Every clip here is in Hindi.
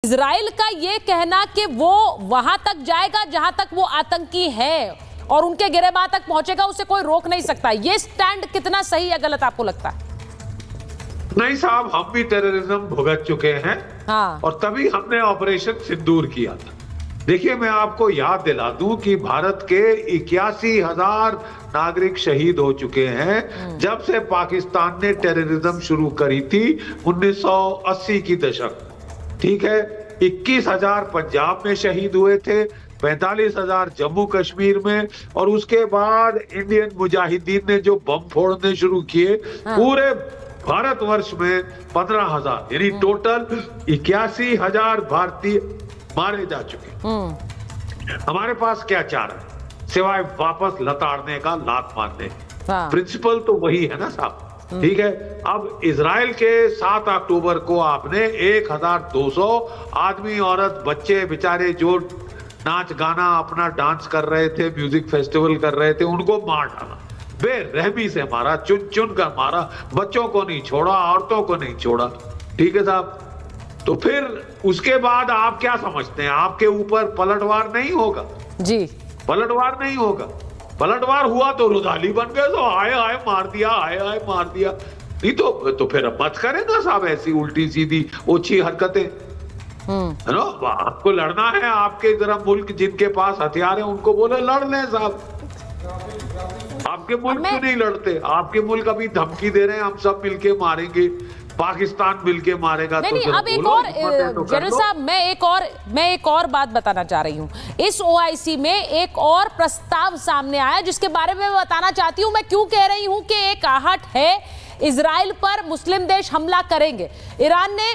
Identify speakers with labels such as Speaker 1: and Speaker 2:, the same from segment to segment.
Speaker 1: इजराइल का ये कहना कि वो वहां तक जाएगा जहां तक वो आतंकी है और उनके गिरेबान तक पहुंचेगा, उसे कोई रोक नहीं सकता, ये स्टैंड कितना सही या गलत आपको लगता है?
Speaker 2: नहीं साहब, हम भी टेररिज्म भुगत चुके हैं।
Speaker 1: हाँ।
Speaker 2: और तभी हमने ऑपरेशन सिंदूर किया था। देखिए, मैं आपको याद दिला दूं कि भारत के 81,000 नागरिक शहीद हो चुके हैं जब से पाकिस्तान ने टेररिज्म शुरू करी थी 1980 की दशक। ठीक है, 21,000 पंजाब में शहीद हुए थे, 45,000 जम्मू कश्मीर में, और उसके बाद इंडियन मुजाहिदीन ने जो बम फोड़ने शुरू किए पूरे भारतवर्ष में 15,000, यानी टोटल 81,000 भारतीय मारे जा चुके। हमारे पास क्या चारा है सिवाय वापस लताड़ने का, लात मारने। प्रिंसिपल तो वही है ना साहब। ठीक है, अब इजराइल के 7 अक्टूबर को आपने 1,200 आदमी, औरत, बच्चे बेचारे जो नाच गाना अपना डांस कर रहे थे, म्यूजिक फेस्टिवल कर रहे थे, उनको मार डाला, बेरहमी से मारा, चुन चुन कर मारा, बच्चों को नहीं छोड़ा, औरतों को नहीं छोड़ा। ठीक है साहब, तो फिर उसके बाद आप क्या समझते हैं, आपके ऊपर पलटवार नहीं होगा? जी, पलटवार नहीं होगा। पलटवार हुआ तो रुदाली बन गए, तो आए आए मार दिया, आए आए मार दिया। नहीं तो फिर मत करें ना साहब ऐसी उल्टी सीधी ओछी हरकतें, है ना। आपको लड़ना है, आपके जरा मुल्क जिनके पास हथियार है उनको बोले लड़ लें साहब। आपके मुल्क क्यों नहीं लड़ते? आपके मुल्क अभी धमकी दे रहे हैं हम सब मिलके मारेंगे, पाकिस्तान मिलके मारेगा। नहीं,
Speaker 1: अब एक और जनरल साहब, मैं एक और बात बताना चाह रही हूँ। इस ओआईसी में एक और प्रस्ताव सामने आया जिसके बारे में मैं बताना चाहती हूँ। मैं क्यों कह रही हूँ कि एक आहट है, इजराइल पर मुस्लिम देश हमला करेंगे। ईरान ने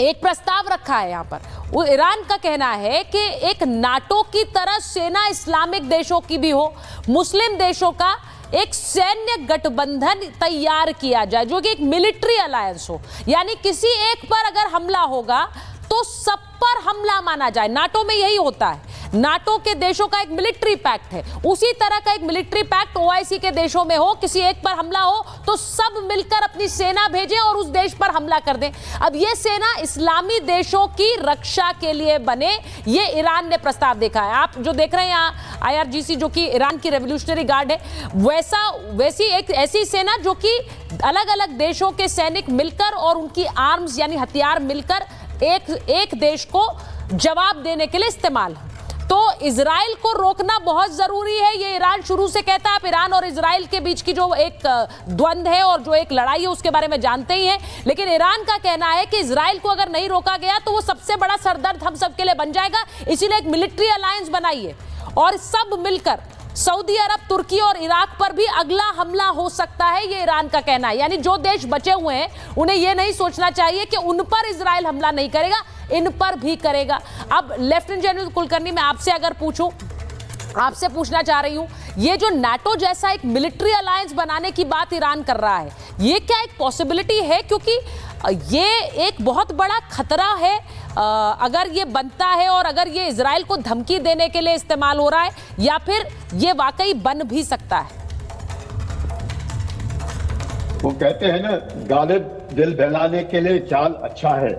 Speaker 1: एक प्रस्ताव रखा है यहाँ पर। ईरान का कहना है कि एक नाटो की तरह सेना इस्लामिक देशों की भी हो, मुस्लिम देशों का एक सैन्य गठबंधन तैयार किया जाए जो कि एक मिलिट्री अलायंस हो, यानी किसी एक पर अगर हमला होगा तो सब पर हमला माना जाए। नाटो में यही होता है, नाटो के देशों का एक मिलिट्री पैक्ट है, उसी तरह का एक मिलिट्री पैक्ट ओआईसी के देशों में हो, किसी एक पर हमला हो तो सब मिलकर अपनी सेना भेजें और उस देश पर हमला कर दें। अब ये सेना इस्लामी देशों की रक्षा के लिए बने, ये ईरान ने प्रस्ताव देखा है। आप जो देख रहे हैं यहाँ IRGC जो कि ईरान की रेवोल्यूशनरी गार्ड है, वैसी एक ऐसी सेना जो कि अलग अलग देशों के सैनिक मिलकर और उनकी आर्म्स यानी हथियार मिलकर एक देश को जवाब देने के लिए इस्तेमाल है। तो इजराइल को रोकना बहुत जरूरी है, ये ईरान शुरू से कहता है। आप ईरान और इजराइल के बीच की जो एक द्वंद्व है और जो एक लड़ाई है उसके बारे में जानते ही हैं, लेकिन ईरान का कहना है कि इजराइल को अगर नहीं रोका गया तो वो सबसे बड़ा सरदर्द हम सबके लिए बन जाएगा, इसीलिए एक मिलिट्री अलायंस बनाइए और सब मिलकर सऊदी अरब, तुर्की और इराक पर भी अगला हमला हो सकता है, ये ईरान का कहना है। यानी जो देश बचे हुए हैं उन्हें यह नहीं सोचना चाहिए कि उन पर इजराइल हमला नहीं करेगा, इन पर भी करेगा। अब लेफ्टिनेंट जनरल कुलकर्णी, मैं आपसे अगर पूछूं, आपसे पूछना चाह रही हूं, ये जो नाटो जैसा एक मिलिट्री अलायंस बनाने की बात ईरान कर रहा है, ये क्या एक पॉसिबिलिटी है? क्योंकि ये एक बहुत बड़ा खतरा है अगर ये बनता है और अगर ये इजराइल को धमकी देने के लिए इस्तेमाल हो रहा है, या फिर ये वाकई बन भी सकता है।
Speaker 3: वो कहते हैं ना, गालिब दिल बहलाने के लिए चाल अच्छा है,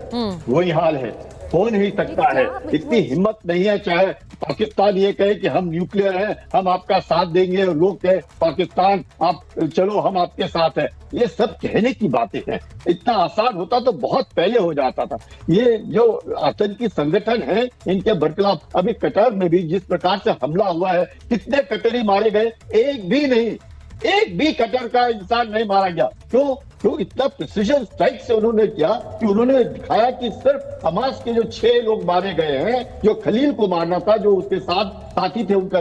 Speaker 3: वही हाल है, हो नहीं सकता है। इतनी हिम्मत नहीं है, चाहे पाकिस्तान ये कहे कि हम न्यूक्लियर हैं, हम आपका साथ देंगे, और लोग कहे पाकिस्तान आप चलो हम आपके साथ हैं। ये सब कहने की बातें हैं। इतना आसान होता तो बहुत पहले हो जाता था। ये जो आतंकी संगठन है इनके बरखिलाफ, अभी कतर में भी जिस प्रकार से हमला हुआ है, कितने कतरी मारे गए, एक भी कतर का इंसान नहीं मारा गया। क्यों? इतना प्रिसीजन स्ट्राइक से उन्होंने किया कि उन्होंने दिखाया कि सिर्फ हमास के जो 6 लोग मारे गए हैं, जो खलील को मारना था, जो उसके साथ साथी थे, उनका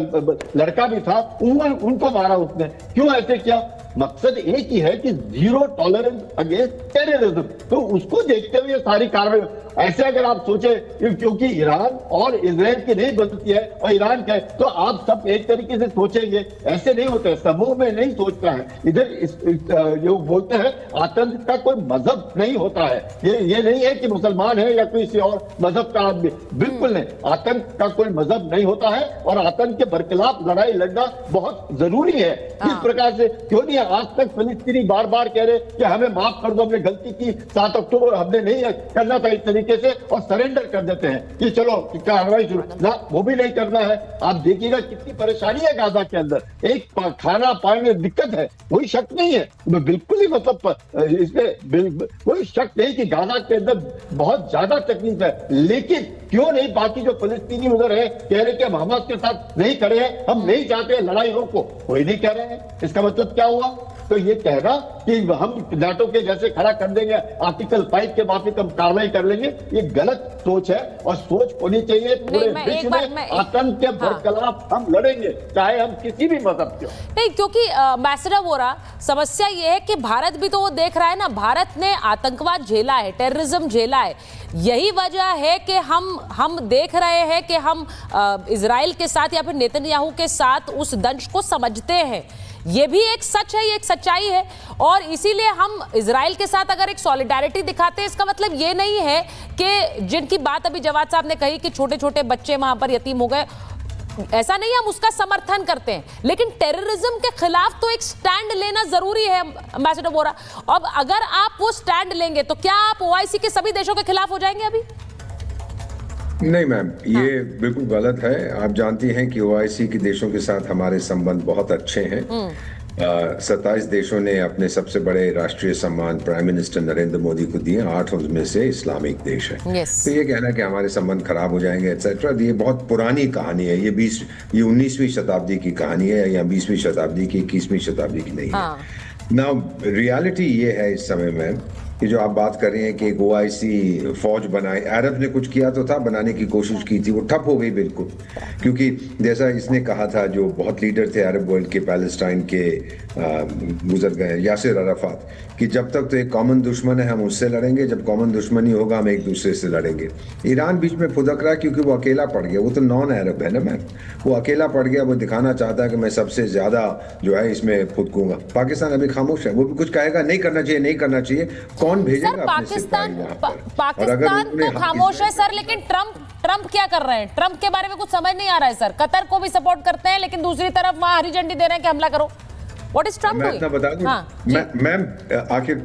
Speaker 3: लड़का भी था, उनको मारा उसने। क्यों ऐसे किया? मकसद एक ही है कि 0 टॉलरेंस अगेंस्ट टेररिज्म। तो उसको देखते हुए सारी कार्रवाई। ऐसे अगर आप सोचे क्योंकि ईरान और इजराइल की नहीं बनती है और ईरान का है, तो आप सब एक तरीके से सोचेंगे, ऐसे नहीं होता है, समूह में नहीं सोचता है। इधर जो बोलते हैं आतंक का कोई मजहब नहीं होता है, ये नहीं है कि मुसलमान है या किसी और मजहब का आदमी, बिल्कुल नहीं। आतंक का कोई मजहब नहीं होता है और आतंक के बरखिलाफ लड़ाई लड़ना बहुत जरूरी है। इस प्रकार से क्यों नहीं आज तक फिलिस्तीनी बार बार कह रहे कि हमें माफ कर दो, हमने गलती की, 7 अक्टूबर हमने नहीं करना था इस तरीके तरीके से और सरेंडर कर देते हैं कि चलो कार्रवाई शुरू ना, वो भी नहीं करना है। आप देखिएगा कितनी परेशानी है गाजा के अंदर, एक खाना पानी में दिक्कत है, कोई शक नहीं है, बिल्कुल ही मतलब इसमें कोई शक नहीं कि गाजा के अंदर बहुत ज्यादा तकलीफ है। लेकिन क्यों नहीं बाकी जो फिलिस्तीनी उधर है कह रहे कि हम हमास के साथ नहीं खड़े हैं, हम नहीं चाहते लड़ाई रोको, कोई नहीं कह रहे हैं। इसका मतलब क्या हुआ? तो ये कहना कि हम नाटो के जैसे खड़ा कर देंगे, आर्टिकल 5 के मुताबिक हम कार्रवाई कर लेंगे, ये गलत सोच है। और सोच होनी चाहिए पूरे विश्व में आतंक के खिलाफ हम लड़ेंगे, चाहे हम किसी भी मजहब के हो।
Speaker 1: नहीं, क्योंकि एम्बेसडर वोरा, समस्या ये है कि भारत भी तो वो देख रहा है ना, भारत ने आतंकवाद झेला है, टेररिज्म झेला है। यही वजह है कि हम देख रहे हैं कि हम इजराइल के साथ या फिर नेतन्याहू के साथ उस दंश को समझते हैं। ये भी एक सच है, ये एक सच्चाई है। और इसीलिए हम इजराइल के साथ अगर एक सॉलिडारिटी दिखाते हैं, इसका मतलब ये नहीं है कि जिनकी बात अभी जवाद साहब ने कही कि छोटे छोटे बच्चे वहां पर यतीम हो गए, ऐसा नहीं, हम उसका समर्थन करते हैं। लेकिन टेररिज्म के खिलाफ तो एक स्टैंड लेना जरूरी है एम्बेसडर वोरा। अब अगर आप वो स्टैंड लेंगे तो क्या आप ओआईसी के सभी देशों के खिलाफ हो जाएंगे? अभी
Speaker 4: नहीं मैम, ये बिल्कुल गलत है। आप जानती हैं कि ओआईसी के देशों के साथ हमारे संबंध बहुत अच्छे हैं। 27 देशों ने अपने सबसे बड़े राष्ट्रीय सम्मान प्राइम मिनिस्टर नरेंद्र मोदी को दिए, 8 उनमें से इस्लामिक देश है। तो ये कहना कि हमारे संबंध खराब हो जाएंगे एक्सेट्रा, ये बहुत पुरानी कहानी है। ये 19वीं शताब्दी की कहानी है, या 20वीं शताब्दी की, 21वीं शताब्दी की नहीं है। नाउ रियलिटी ये है इस समय में कि जो आप बात कर रहे हैं कि एक ओआईसी फौज बनाए, अरब ने कुछ किया तो था, बनाने की कोशिश की थी, वो ठप हो गई बिल्कुल। क्योंकि जैसा इसने कहा था, जो बहुत लीडर थे अरब वर्ल्ड के, पैलेस्टाइन के गुजर गए, यासिर अराफात, कि जब तक तो एक कॉमन दुश्मन है हम उससे लड़ेंगे, जब कॉमन दुश्मनी होगा हम एक दूसरे से लड़ेंगे। ईरान बीच में फुदक रहा क्योंकि वो अकेला पड़ गया, वो तो नॉन अरब है ना मैम, वो अकेला पड़ गया, वो दिखाना चाहता है कि मैं सबसे ज्यादा जो है इसमें फुदकूंगा। पाकिस्तान अभी खामोश है, वो भी कुछ कहेगा नहीं करना चाहिए, नहीं करना चाहिए, कौन भेजेगा?
Speaker 1: पाकिस्तान तो खामोश है सर, लेकिन ट्रंप क्या कर रहे हैं? ट्रंप के बारे में कुछ समझ नहीं आ रहा है सर। कतर को भी सपोर्ट करते हैं, लेकिन दूसरी तरफ वहां हरी झंडी दे रहे हैं कि हमला करो। What is Trump doing?
Speaker 4: मैं बता दूं मैम, आखिर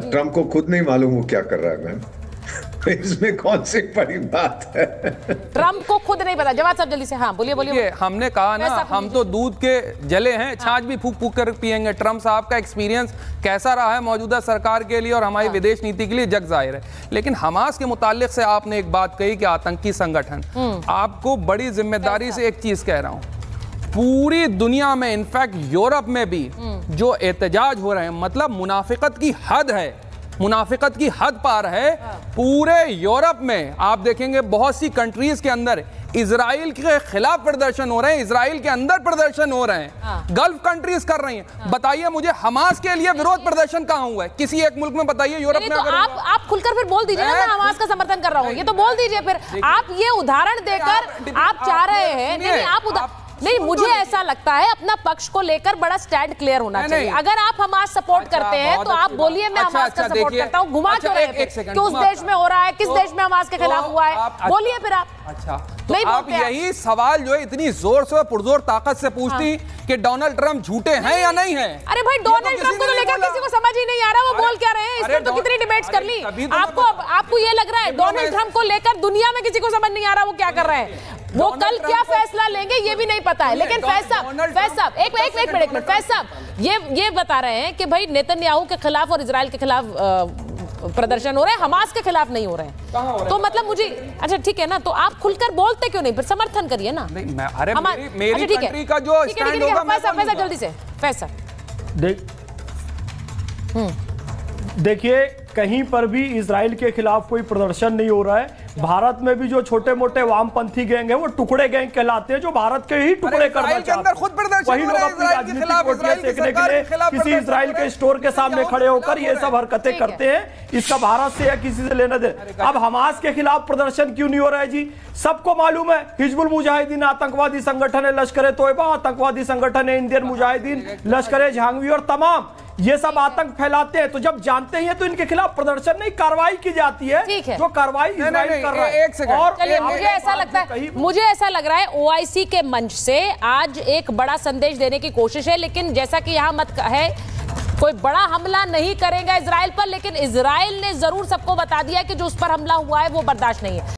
Speaker 4: ट्रंप को खुद नहीं मालूम वो क्या कर रहा है मैम। इसमें कौन सी बड़ी बात है?
Speaker 1: ट्रंप को खुद नहीं पता। जवाब साहब जल्दी से। हाँ बोलिए।
Speaker 5: हमने कहा ना, हम तो दूध के जले हैं, छाछ भी फूक फूक कर पिएंगे। ट्रंप साहब का एक्सपीरियंस कैसा रहा है मौजूदा सरकार के लिए और हमारी विदेश नीति के लिए जग जाहिर है। लेकिन हमास के मुतालिक से आपने एक बात कही कि आतंकी संगठन, आपको बड़ी जिम्मेदारी से एक चीज कह रहा हूं, पूरी दुनिया में, इनफैक्ट यूरोप में भी जो एहतजाज हो रहे हैं, मतलब मुनाफिकत की हद है, मुनाफिकत की हद पार है। पूरे यूरोप में आप देखेंगे बहुत सी कंट्रीज के अंदर इजराइल के खिलाफ प्रदर्शन हो रहे हैं, इजराइल के अंदर प्रदर्शन हो रहे हैं, गल्फ कंट्रीज कर रही हैं। बताइए मुझे, हमास के लिए विरोध प्रदर्शन कहां हुआ है? किसी एक मुल्क में बताइए यूरोप में।
Speaker 1: तो आप खुलकर फिर बोल दीजिए ना, मैं हमास का समर्थन कर रहा हूं, ये तो बोल दीजिए फिर। आप ये उदाहरण देकर आप चाह रहे हैं, नहीं, मुझे ऐसा लगता है अपना पक्ष को लेकर बड़ा स्टैंड क्लियर होना चाहिए। अगर आप हमास सपोर्ट करते हैं तो आप बोलिए मैं हमास का सपोर्ट करता हूं। घुमा क्यों रहे हैं कि उस देश में हो रहा है, किस देश में हमास के खिलाफ हुआ है? बोलिए फिर आप।
Speaker 5: अच्छा, नहीं, आप यही सवाल जो है इतनी जोर से पुरजोर ताकत से पूछती कि डोनाल्ड ट्रंप झूठे हैं या नहीं है।
Speaker 1: अरे भाई, डोनाल्ड ट्रंप को तो लेकर किसी को समझ ही नहीं आ रहा वो बोल क्या रहे हैं। इस पर तो कितनी डिबेट्स कर ली। आपको ये लग रहा है डोनाल्ड ट्रंप को लेकर दुनिया में किसी को समझ नहीं आ रहा वो क्या कर रहे हैं? वो कल क्या फैसला लेंगे ये भी नहीं पता है। लेकिन फैज साहब एक मिनट फैज साहब ये बता रहे हैं कि भाई नेतन्याहू के खिलाफ और इजराइल के खिलाफ प्रदर्शन हो रहे हैं, हमास के खिलाफ नहीं हो रहे हैं। तो मतलब मुझे, अच्छा ठीक है ना, तो आप खुलकर बोलते क्यों नहीं? फिर समर्थन करिए ना।
Speaker 5: अरे मेरी कंट्री का जो स्टैंड होगा,
Speaker 1: फैज जल्दी से। फैज साहब
Speaker 6: देखिए, कहीं पर भी इजराइल के खिलाफ कोई प्रदर्शन नहीं हो रहा है। भारत में भी जो छोटे मोटे वामपंथी गैंग है वो टुकड़े गैंग कहलाते हैं, जो भारत के ही टुकड़े करना चाहते हैं। वही लोग अपनी राजनीतिक वोटियां सेकने के लिए किसी इजराइल के स्टोर के सामने खड़े होकर ये सब हरकतें करते हैं। इसका भारत से या किसी से लेना दे। अब हमास के खिलाफ प्रदर्शन क्यों नहीं हो रहा है जी? सबको मालूम है हिजबुल मुजाहिदीन आतंकवादी संगठन है, लश्कर तोयबा आतंकवादी संगठन है, इंडियन मुजाहिदीन, लश्कर जहांगीर और तमाम ये सब आतंक फैलाते हैं। तो जब जानते हैं तो इनके खिलाफ प्रदर्शन नहीं, कार्रवाई की जाती है। जो कार्रवाई इजराइल कर रहा है। और
Speaker 1: चलिए, मुझे ऐसा लग रहा है ओआईसी के मंच से आज एक बड़ा संदेश देने की कोशिश है। लेकिन जैसा कि यहाँ मत है कोई बड़ा हमला नहीं करेगा इजराइल पर, लेकिन इजराइल ने जरूर सबको बता दिया कि जो उस पर हमला हुआ है वो बर्दाश्त नहीं है।